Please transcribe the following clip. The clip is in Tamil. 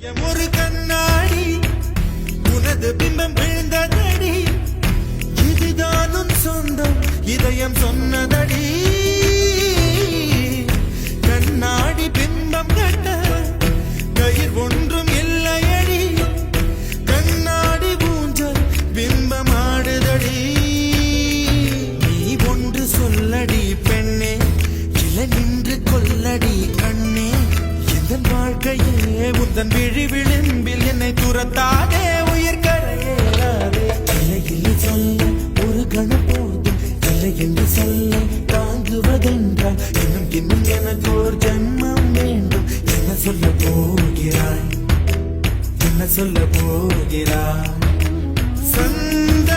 ஒரு கண்ணாடி உனது பிம்பம் விழுந்ததடி, இதுதானும் சொந்தம் இதயம் சொன்னதடி. கண்ணாடி பிம்பம் கட்ட கயிர் ஒன்றும் இல்லையடி, கண்ணாடி ஊஞ்சல் பிம்பம் ஆடுதடி. நீ ஒன்று சொல்லடி பெண்ணே, இலை நின்று கொல்லடி கண்ணே. எந்த வாழ்க்கையே உந்தன் விழி விளிம்பில் என்னை துரத்தாதே, உயிர் கரையேறாதே. இல்லை சொல்ல ஒரு கணம் போதும், இல்லை என்று சொல்ல தாங்குவதென்றால் இன்னும் இன்னும் எனக்கு ஒரு ஜென்மம் வேண்டும். என்ன சொல்ல போகிறாய், என்ன சொல்ல போகிறாய்? சந்த